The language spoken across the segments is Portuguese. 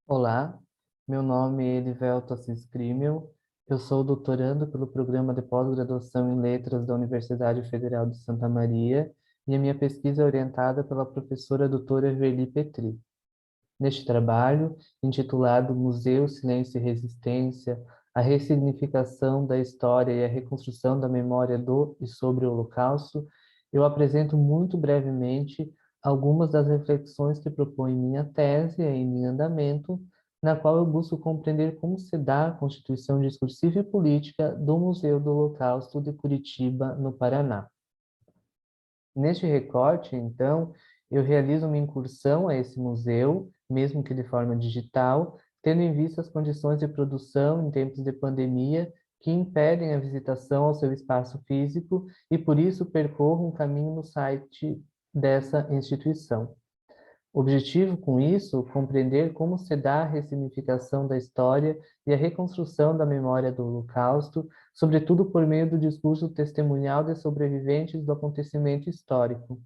Olá, meu nome é Elivelto Assis Grimel, eu sou doutorando pelo Programa de Pós-Graduação em Letras da Universidade Federal de Santa Maria e a minha pesquisa é orientada pela professora doutora Verli Petri. Neste trabalho, intitulado Museu, Silêncio e Resistência, a ressignificação da história e a reconstrução da memória do e sobre o Holocausto, eu apresento muito brevemente algumas das reflexões que propõe minha tese em meu andamento, na qual eu busco compreender como se dá a constituição discursiva e política do Museu do Holocausto de Curitiba, no Paraná. Neste recorte, então, eu realizo uma incursão a esse museu, mesmo que de forma digital, tendo em vista as condições de produção em tempos de pandemia que impedem a visitação ao seu espaço físico e, por isso, percorro um caminho no site dessa instituição. O objetivo com isso, compreender como se dá a ressignificação da história e a reconstrução da memória do Holocausto, sobretudo por meio do discurso testemunhal de sobreviventes do acontecimento histórico.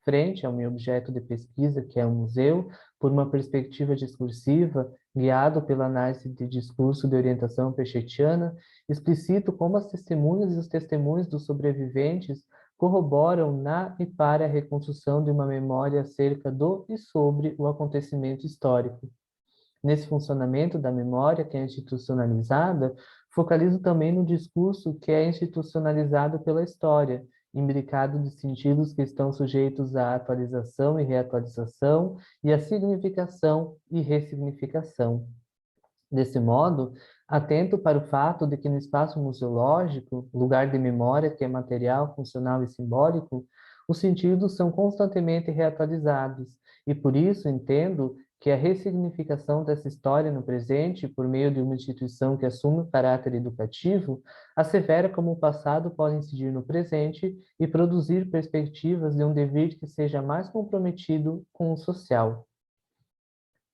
Frente ao meu objeto de pesquisa, que é o museu, por uma perspectiva discursiva, guiado pela análise de discurso de orientação pechetiana, explicito como as testemunhas e os testemunhos dos sobreviventes corroboram na e para a reconstrução de uma memória acerca do e sobre o acontecimento histórico. Nesse funcionamento da memória, que é institucionalizada, focalizo também no discurso que é institucionalizado pela história, imbricado de sentidos que estão sujeitos à atualização e reatualização, e à significação e ressignificação. Desse modo, atento para o fato de que no espaço museológico, lugar de memória que é material, funcional e simbólico, os sentidos são constantemente reatualizados, e por isso entendo que a ressignificação dessa história no presente, por meio de uma instituição que assume o caráter educativo, assevera como o passado pode incidir no presente e produzir perspectivas de um devir que seja mais comprometido com o social.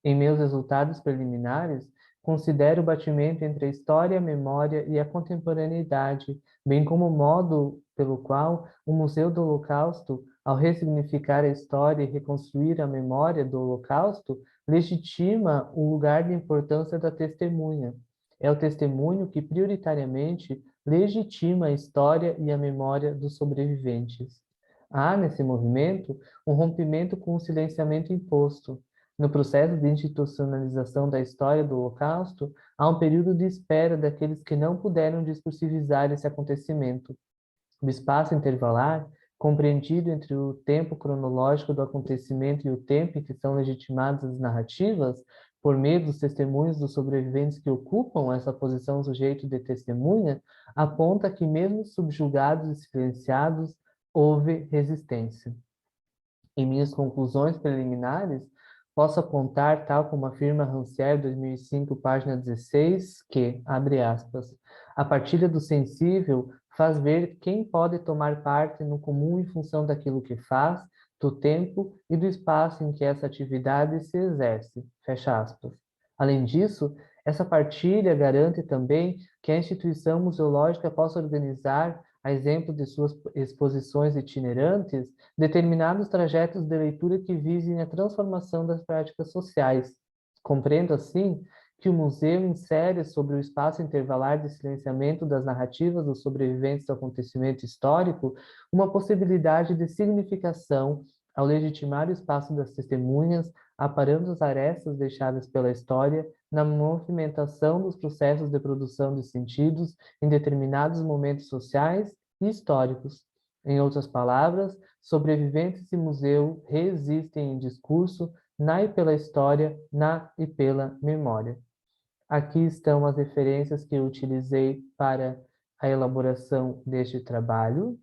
Em meus resultados preliminares, considero o batimento entre a história, a memória e a contemporaneidade, bem como o modo pelo qual o Museu do Holocausto, ao ressignificar a história e reconstruir a memória do Holocausto, legitima o lugar de importância da testemunha. É o testemunho que prioritariamente legitima a história e a memória dos sobreviventes. Há, nesse movimento, um rompimento com o silenciamento imposto. No processo de institucionalização da história do Holocausto, há um período de espera daqueles que não puderam discursivizar esse acontecimento. O espaço intervalar, compreendido entre o tempo cronológico do acontecimento e o tempo em que são legitimadas as narrativas, por meio dos testemunhos dos sobreviventes que ocupam essa posição sujeito de testemunha, aponta que mesmo subjugados e silenciados, houve resistência. Em minhas conclusões preliminares, posso apontar, tal como afirma Rancière, 2005, página 16, que, abre aspas, a partilha do sensível faz ver quem pode tomar parte no comum em função daquilo que faz, do tempo e do espaço em que essa atividade se exerce, fecha aspas. Além disso, essa partilha garante também que a instituição museológica possa organizar, a exemplo de suas exposições itinerantes, determinados trajetos de leitura que visem a transformação das práticas sociais. Compreendo, assim, que o museu insere sobre o espaço intervalar de silenciamento das narrativas dos sobreviventes do acontecimento histórico uma possibilidade de significação ao legitimar o espaço das testemunhas, aparando as arestas deixadas pela história na movimentação dos processos de produção de sentidos em determinados momentos sociais e históricos. Em outras palavras, sobreviventes e museu resistem em discurso, na e pela história, na e pela memória. Aqui estão as referências que eu utilizei para a elaboração deste trabalho.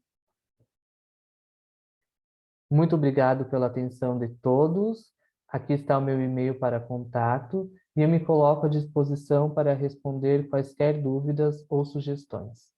Muito obrigado pela atenção de todos. Aqui está o meu e-mail para contato e eu me coloco à disposição para responder quaisquer dúvidas ou sugestões.